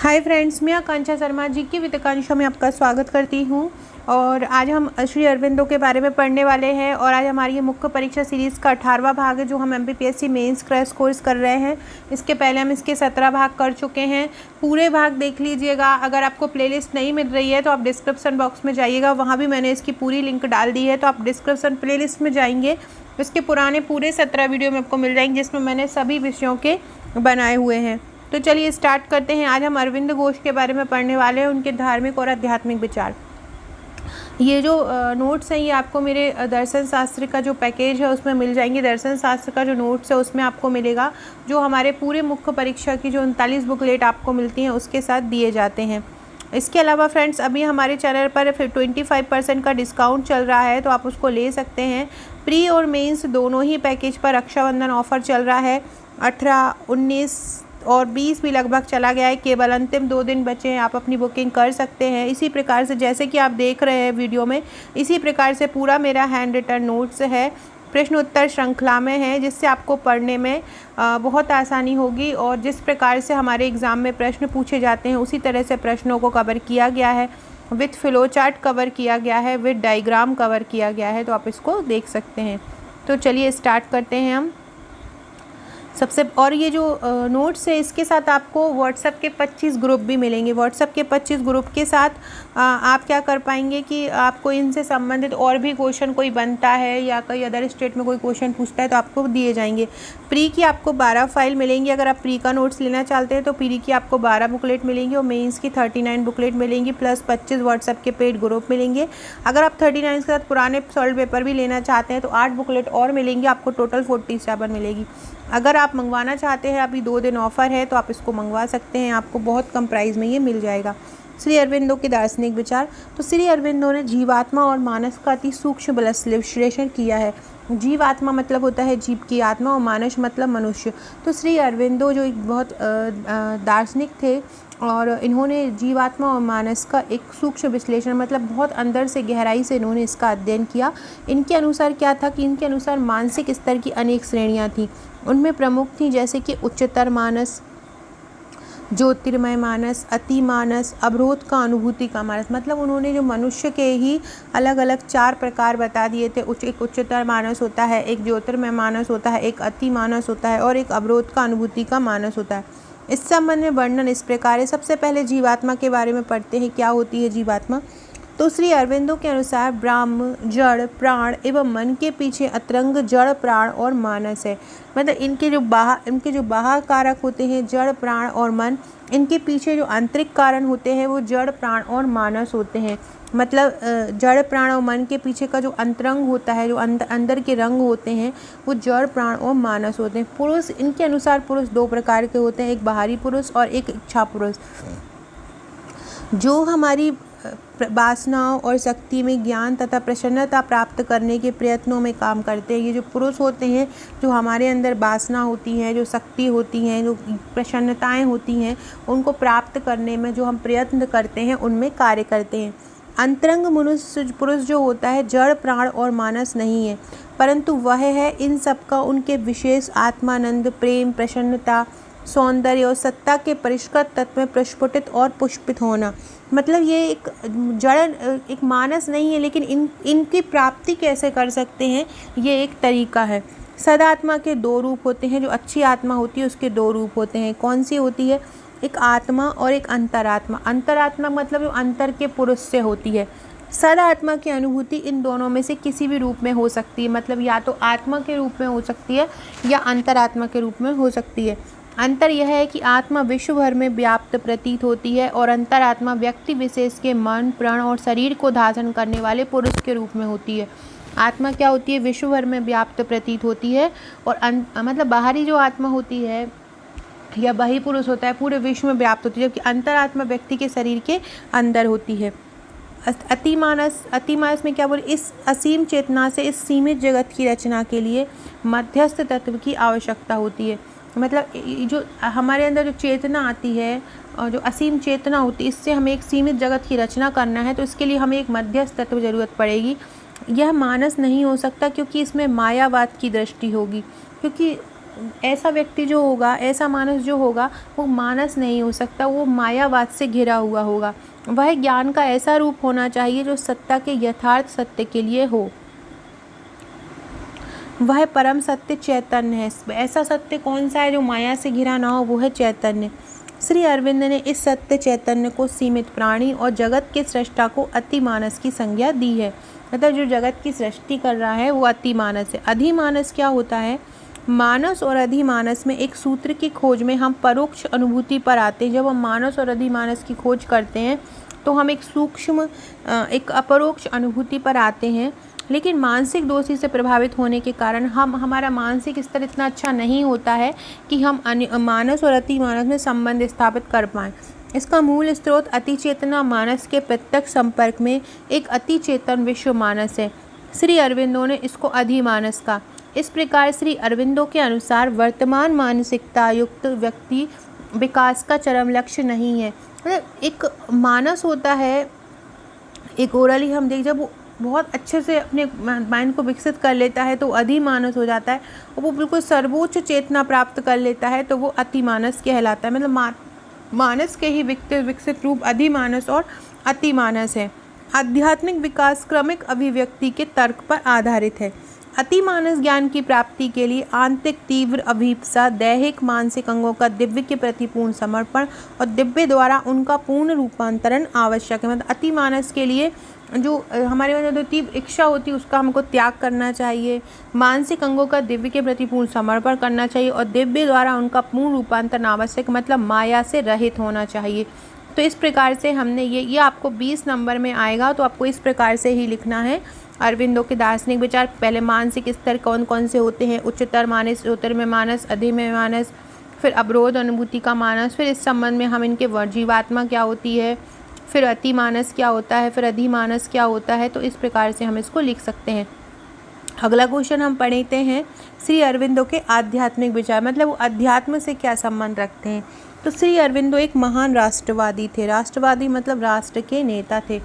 Hi friends, मैं आकांक्षा शर्मा जी की वित्ताकांक्षा में आपका स्वागत करती हूँ। और आज हम श्री अरविंदो के बारे में पढ़ने वाले हैं। और आज हमारी ये मुख्य परीक्षा सीरीज़ का 18वां भाग है जो हम MPPSC मेंस क्रैश कोर्स कर रहे हैं। इसके पहले हम इसके 17 भाग कर चुके हैं। पूरे भाग देख लीजिएगा। अगर आपको प्लेलिस्ट नहीं मिल रही है तो आप डिस्क्रिप्शन बॉक्स में जाइएगा, वहाँ भी मैंने इसकी पूरी लिंक डाल दी है। तो आप डिस्क्रिप्शन प्लेलिस्ट में जाएंगे, इसके पुराने पूरे 17 वीडियो में आपको मिल जाएंगे जिसमें मैंने सभी विषयों के बनाए हुए हैं। तो चलिए स्टार्ट करते हैं। आज हम अरविंद घोष के बारे में पढ़ने वाले हैं, उनके धार्मिक और आध्यात्मिक विचार। ये जो नोट्स हैं ये आपको मेरे दर्शन शास्त्र का जो पैकेज है उसमें मिल जाएंगे। दर्शन शास्त्र का जो नोट्स है उसमें आपको मिलेगा, जो हमारे पूरे मुख्य परीक्षा की जो 39 बुकलेट आपको मिलती हैं उसके साथ दिए जाते हैं। इसके अलावा फ्रेंड्स, अभी हमारे चैनल पर 25% का डिस्काउंट चल रहा है, तो आप उसको ले सकते हैं। प्री और मेंस दोनों ही पैकेज पर रक्षाबंधन ऑफ़र चल रहा है। 18, 19 और 20 भी लगभग चला गया है। केवल अंतिम 2 दिन बचे हैं, आप अपनी बुकिंग कर सकते हैं। इसी प्रकार से जैसे कि आप देख रहे हैं वीडियो में, इसी प्रकार से पूरा मेरा हैंड रिटन नोट्स है, प्रश्न उत्तर श्रृंखला में है, जिससे आपको पढ़ने में बहुत आसानी होगी। और जिस प्रकार से हमारे एग्ज़ाम में प्रश्न पूछे जाते हैं उसी तरह से प्रश्नों को कवर किया गया है, विथ फ्लो चार्ट कवर किया गया है, विथ डायग्राम कवर किया गया है। तो आप इसको देख सकते हैं। तो चलिए स्टार्ट करते हैं हम सबसे। और ये जो नोट्स है इसके साथ आपको व्हाट्सएप के 25 ग्रुप भी मिलेंगे। व्हाट्सएप के 25 ग्रुप के साथ आप क्या कर पाएंगे कि आपको इनसे संबंधित और भी क्वेश्चन कोई बनता है या कोई अदर स्टेट में कोई क्वेश्चन पूछता है तो आपको दिए जाएंगे। प्री की आपको 12 फाइल मिलेंगी। अगर आप प्री का नोट्स लेना चाहते हैं तो प्री की आपको 12 बुकलेट मिलेंगी और मेंस की 39 बुकलेट मिलेंगी, प्लस 25 व्हाट्सएप के पेड ग्रुप मिलेंगे। अगर आप 39 के साथ पुराने सॉल्व पेपर भी लेना चाहते हैं तो 8 बुकलेट और मिलेंगी, आपको टोटल 47 मिलेगी। अगर आप मंगवाना चाहते हैं, अभी 2 दिन ऑफ़र है तो आप इसको मंगवा सकते हैं, आपको बहुत कम प्राइस में ये मिल जाएगा। श्री अरविंदो के दार्शनिक विचार। तो श्री अरविंदो ने जीवात्मा और मानस का अति सूक्ष्म विश्लेषण किया है। जीवात्मा मतलब होता है जीव की आत्मा, और मानस मतलब मनुष्य। तो श्री अरविंदो जो एक बहुत दार्शनिक थे, और इन्होंने जीवात्मा और मानस का एक सूक्ष्म विश्लेषण मतलब बहुत अंदर से गहराई से इन्होंने इसका अध्ययन किया। इनके अनुसार क्या था कि इनके अनुसार मानसिक स्तर की अनेक श्रेणियां थीं। उनमें प्रमुख थी जैसे कि उच्चतर मानस, ज्योतिर्मय मानस, अति मानस, अवरोध का अनुभूति का मानस। मतलब उन्होंने जो मनुष्य के ही अलग अलग 4 प्रकार बता दिए थे। एक उच्चतर मानस होता है, एक ज्योतिर्मय मानस होता है, एक अति मानस होता है और एक अवरोध का अनुभूति का मानस होता है। इस संबंध में वर्णन इस प्रकार है। सबसे पहले जीवात्मा के बारे में पढ़ते हैं, क्या होती है जीवात्मा। तो श्री अरविंदो के अनुसार ब्रह्म, जड़, प्राण एवं मन के पीछे अतरंग जड़, प्राण और मानस है। मतलब इनके जो बाह्य कारक होते हैं जड़, प्राण और मन, इनके पीछे जो आंतरिक कारण होते हैं वो जड़, प्राण और मानस होते हैं। मतलब जड़, प्राण और मन के पीछे का जो अंतरंग होता है, जो अंदर के रंग होते हैं, वो जड़, प्राण और मानस होते हैं। पुरुष, इनके अनुसार पुरुष 2 प्रकार के होते हैं, एक बाहरी पुरुष और एक इच्छा पुरुष, जो हमारी वासनाओं और शक्ति में ज्ञान तथा प्रसन्नता प्राप्त करने के प्रयत्नों में काम करते हैं। ये जो पुरुष होते हैं, जो हमारे अंदर वासना होती हैं, जो शक्ति होती हैं, जो प्रसन्नताएं होती हैं, उनको प्राप्त करने में जो हम प्रयत्न करते हैं उनमें कार्य करते हैं। अंतरंग मनुष्य पुरुष जो होता है जड़, प्राण और मानस नहीं है, परंतु वह है इन सब का उनके विशेष आत्मानंद, प्रेम, प्रसन्नता, सौंदर्य और सत्ता के परिष्कृत तत्व में प्रस्फुटित और पुष्पित होना। मतलब ये एक जड़, एक मानस नहीं है, लेकिन इनकी प्राप्ति कैसे कर सकते हैं ये एक तरीका है। सदात्मा के 2 रूप होते हैं। जो अच्छी आत्मा होती है उसके 2 रूप होते हैं। कौन सी होती है? एक आत्मा और एक अंतरात्मा। अंतरात्मा मतलब जो अंतर के पुरुष से होती है। सदात्मा की अनुभूति इन दोनों में से किसी भी रूप में हो सकती है। मतलब या तो आत्मा के रूप में हो सकती है या अंतरात्मा के रूप में हो सकती है। अंतर यह है कि आत्मा विश्व भर में व्याप्त प्रतीत होती है और अंतरात्मा व्यक्ति विशेष के मन, प्राण और शरीर को धारण करने वाले पुरुष के रूप में होती है। आत्मा क्या होती है? विश्व भर में व्याप्त प्रतीत होती है, और मतलब बाहरी जो आत्मा होती है या बाह्य पुरुष होता है पूरे विश्व में व्याप्त होती है, जबकि अंतरात्मा व्यक्ति के शरीर के अंदर होती है। अतिमानस में क्या बोले? इस असीम चेतना से इस सीमित जगत की रचना के लिए मध्यस्थ तत्व की आवश्यकता होती है। मतलब जो हमारे अंदर जो चेतना आती है और जो असीम चेतना होती है, इससे हमें एक सीमित जगत की रचना करना है, तो इसके लिए हमें एक मध्यस्थ तत्व ज़रूरत पड़ेगी। यह मानस नहीं हो सकता क्योंकि इसमें मायावाद की दृष्टि होगी, क्योंकि ऐसा व्यक्ति जो होगा, ऐसा मानस जो होगा, वो मानस नहीं हो सकता, वो मायावाद से घिरा हुआ होगा। वह ज्ञान का ऐसा रूप होना चाहिए जो सत्ता के यथार्थ सत्य के लिए हो। वह परम सत्य चैतन्य है। ऐसा सत्य कौन सा है जो माया से घिरा ना हो? वो है चैतन्य। श्री अरविंद ने इस सत्य चैतन्य को सीमित प्राणी और जगत के सृष्टा को अतिमानस की संज्ञा दी है। मतलब जो जगत की सृष्टि कर रहा है वो अतिमानस है। अधिमानस क्या होता है? मानस और अधिमानस में एक सूत्र की खोज में हम परोक्ष अनुभूति पर आते हैं। जब हम मानस और अधिमानस की खोज करते हैं तो हम एक सूक्ष्म एक अपरोक्ष अनुभूति पर आते हैं। लेकिन मानसिक दोषी से प्रभावित होने के कारण हमारा मानसिक स्तर इतना अच्छा नहीं होता है कि हम मानस और अतिमानस में संबंध स्थापित कर पाएँ। इसका मूल स्रोत अतिचेतना मानस के प्रत्यक्ष संपर्क में एक अतिचेतन विश्व मानस है। श्री अरविंदो ने इसको अधिमानस कहा। इस प्रकार श्री अरविंदो के अनुसार वर्तमान मानसिकता युक्त व्यक्ति विकास का चरम लक्ष्य नहीं है। मतलब एक मानस होता है, एक ओरली हम देख, जब वो बहुत अच्छे से अपने माइंड को विकसित कर लेता है तो अधिमानस हो जाता है, और वो बिल्कुल सर्वोच्च चेतना प्राप्त कर लेता है तो वो अतिमानस कहलाता है। मतलब मानस के ही विकसित रूप अधिमानस और अतिमानस है। आध्यात्मिक विकास क्रमिक अभिव्यक्ति के तर्क पर आधारित है। अतिमानस ज्ञान की प्राप्ति के लिए आंतरिक तीव्र अभिप्सा, दैहिक मानसिक अंगों का दिव्य के प्रति पूर्ण समर्पण और दिव्य द्वारा उनका पूर्ण रूपांतरण आवश्यक है। मतलब अतिमानस के लिए जो हमारे अंदर जो तीव्र इच्छा होती है उसका हमको त्याग करना चाहिए, मानसिक अंगों का दिव्य के प्रति पूर्ण समर्पण करना चाहिए और दिव्य द्वारा उनका पूर्ण रूपांतरण आवश्यक, मतलब माया से रहित होना चाहिए। तो इस प्रकार से हमने ये आपको 20 नंबर में आएगा, तो आपको इस प्रकार से ही लिखना है अरविंदो के दार्शनिक विचार। पहले मानसिक स्तर कौन कौन से होते हैं? उच्चतर मानस, ज्योतिर्मय मानस, अधिमय मानस, फिर अवरोध अनुभूति का मानस, फिर इस संबंध में हम इनके जीवात्मा क्या होती है, फिर अतिमानस क्या होता है, फिर अधिमानस क्या होता है। तो इस प्रकार से हम इसको लिख सकते हैं। अगला क्वेश्चन हम पढ़ते हैं श्री अरविंदो के आध्यात्मिक विचार, मतलब वो अध्यात्म से क्या संबंध रखते हैं। तो श्री अरविंदो एक महान राष्ट्रवादी थे। राष्ट्रवादी मतलब राष्ट्र के नेता थे।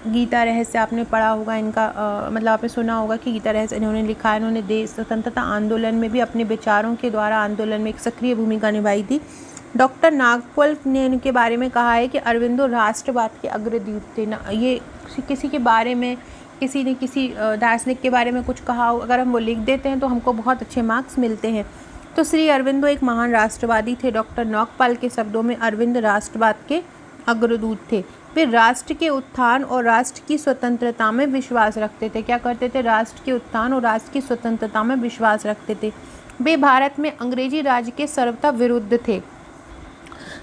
गीता रहस्य आपने पढ़ा होगा इनका, मतलब आपने सुना होगा कि गीता रहस्य इन्होंने लिखा है। इन्होंने देश स्वतंत्रता आंदोलन में भी अपने विचारों के द्वारा आंदोलन में एक सक्रिय भूमिका निभाई थी। डॉक्टर नागपाल ने इनके बारे में कहा है कि अरविंदो राष्ट्रवाद के अग्रदूत थे ना। ये किसी के बारे में, किसी ने किसी दार्शनिक के बारे में कुछ कहा हो, अगर हम वो लिख देते हैं तो हमको बहुत अच्छे मार्क्स मिलते हैं। तो श्री अरविंदो एक महान राष्ट्रवादी थे। डॉक्टर नागपाल के शब्दों में अरविंद राष्ट्रवाद के अग्रदूत थे। वे राष्ट्र के उत्थान और राष्ट्र की स्वतंत्रता में विश्वास रखते थे। क्या करते थे? राष्ट्र के उत्थान और राष्ट्र की स्वतंत्रता में विश्वास रखते थे। वे भारत में अंग्रेजी राज के सर्वथा विरुद्ध थे।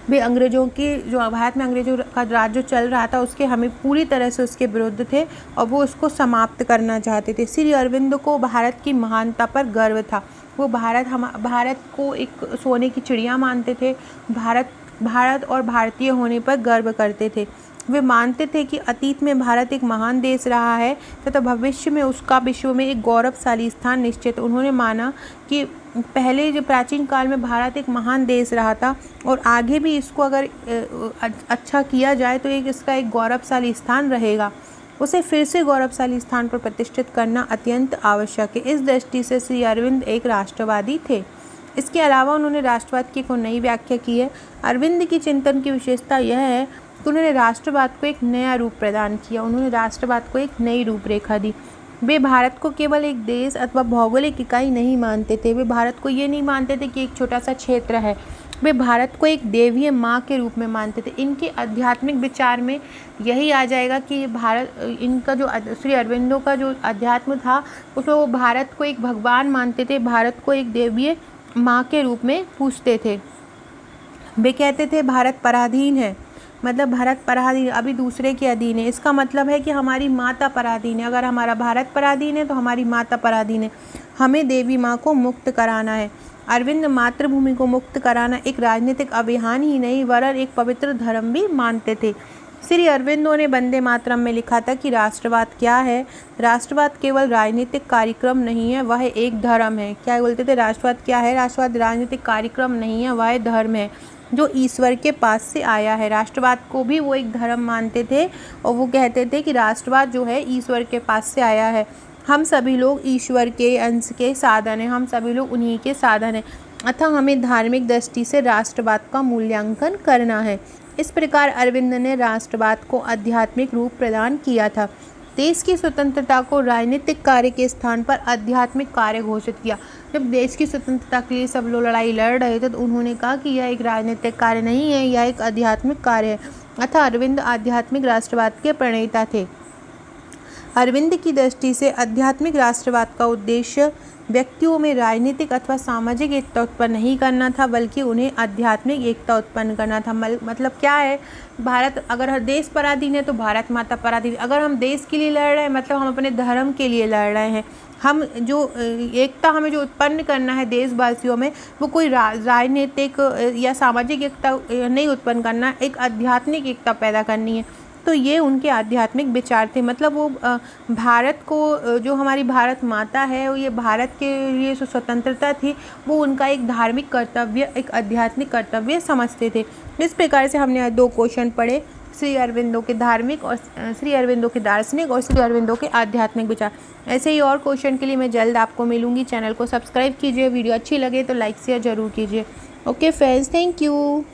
वे अंग्रेजों की, जो भारत में अंग्रेजों का राज जो चल रहा था उसके हमें पूरी तरह से उसके विरुद्ध थे और वो उसको समाप्त करना चाहते थे। श्री अरविंदो को भारत की महानता पर गर्व था। वो भारत को एक सोने की चिड़िया मानते थे। भारत और भारतीय होने पर गर्व करते थे। वे मानते थे कि अतीत में भारत एक महान देश रहा है तथा भविष्य में उसका विश्व में एक गौरवशाली स्थान निश्चित। उन्होंने माना कि पहले जो प्राचीन काल में भारत एक महान देश रहा था और आगे भी इसको अगर अच्छा किया जाए तो इसका एक गौरवशाली स्थान रहेगा। उसे फिर से गौरवशाली स्थान पर प्रतिष्ठित करना अत्यंत आवश्यक है। इस दृष्टि से श्री अरविंद एक राष्ट्रवादी थे। इसके अलावा उन्होंने राष्ट्रवाद की एक नई व्याख्या की है। अरविंद की चिंतन की विशेषता यह है कि उन्होंने राष्ट्रवाद को एक नया रूप प्रदान किया। उन्होंने राष्ट्रवाद को एक नई रूपरेखा दी। वे भारत को केवल एक देश अथवा भौगोलिक इकाई नहीं मानते थे। वे भारत को ये नहीं मानते थे कि एक छोटा सा क्षेत्र है। वे भारत को एक देवीय माँ के रूप में मानते थे। इनके आध्यात्मिक विचार में यही आ जाएगा कि इनका जो श्री अरविंदो का जो अध्यात्म था उसमें वो भारत को एक भगवान मानते थे, भारत को एक देवीय माँ के रूप में पूजते थे। वे कहते थे भारत पराधीन है, मतलब भारत पराधीन, अभी दूसरे के अधीन है। इसका मतलब है कि हमारी माता पराधीन है। अगर हमारा भारत पराधीन है तो हमारी माता पराधीन है। हमें देवी माँ को मुक्त कराना है। अरविंद मातृभूमि को मुक्त कराना एक राजनीतिक अभियान ही नहीं वरन एक पवित्र धर्म भी मानते थे। श्री अरविंदो ने वंदे मातरम में लिखा था कि राष्ट्रवाद क्या है? राष्ट्रवाद केवल राजनीतिक कार्यक्रम नहीं है, वह एक धर्म है। क्या बोलते थे? राष्ट्रवाद क्या है? राष्ट्रवाद राजनीतिक कार्यक्रम नहीं है, वह धर्म है जो ईश्वर के पास से आया है। राष्ट्रवाद को भी वो एक धर्म मानते थे और वो कहते थे कि राष्ट्रवाद जो है ईश्वर के पास से आया है। हम सभी लोग ईश्वर के अंश के साधन हैं, हम सभी लोग उन्हीं के साधन हैं, अतः हमें धार्मिक दृष्टि से राष्ट्रवाद का मूल्यांकन करना है। इस प्रकार अरविंद ने राष्ट्रवाद को आध्यात्मिक रूप प्रदान किया था। देश की स्वतंत्रता को राजनीतिक कार्य के स्थान पर आध्यात्मिक कार्य घोषित किया। जब देश की स्वतंत्रता के लिए सब लोग लड़ाई लड़ रहे थे तो उन्होंने कहा कि यह एक राजनीतिक कार्य नहीं है, यह एक आध्यात्मिक कार्य है। अतः अरविंद आध्यात्मिक राष्ट्रवाद के प्रणेता थे। अरविंद की दृष्टि से आध्यात्मिक राष्ट्रवाद का उद्देश्य व्यक्तियों में राजनीतिक अथवा सामाजिक एकता उत्पन्न नहीं करना था, बल्कि उन्हें आध्यात्मिक एकता उत्पन्न करना था। मतलब क्या है, भारत अगर देश पराधीन है तो भारत माता पराधीन। अगर हम देश के लिए लड़ रहे हैं मतलब हम अपने धर्म के लिए लड़ रहे हैं। हम जो एकता हमें जो उत्पन्न करना है देशवासियों में, वो कोई राजनीतिक या सामाजिक एकता नहीं उत्पन्न करना, एक आध्यात्मिक एकता पैदा करनी है। तो ये उनके आध्यात्मिक विचार थे। मतलब वो भारत को, जो हमारी भारत माता है, ये भारत के लिए जो स्वतंत्रता थी वो उनका एक धार्मिक कर्तव्य, एक आध्यात्मिक कर्तव्य समझते थे। इस प्रकार से हमने आज 2 क्वेश्चन पढ़े, श्री अरविंदो के धार्मिक और श्री अरविंदो के दार्शनिक और श्री अरविंदो के आध्यात्मिक विचार। ऐसे ही और क्वेश्चन के लिए मैं जल्द आपको मिलूंगी। चैनल को सब्सक्राइब कीजिए, वीडियो अच्छी लगे तो लाइक शेयर ज़रूर कीजिए। Okay friends, thank you.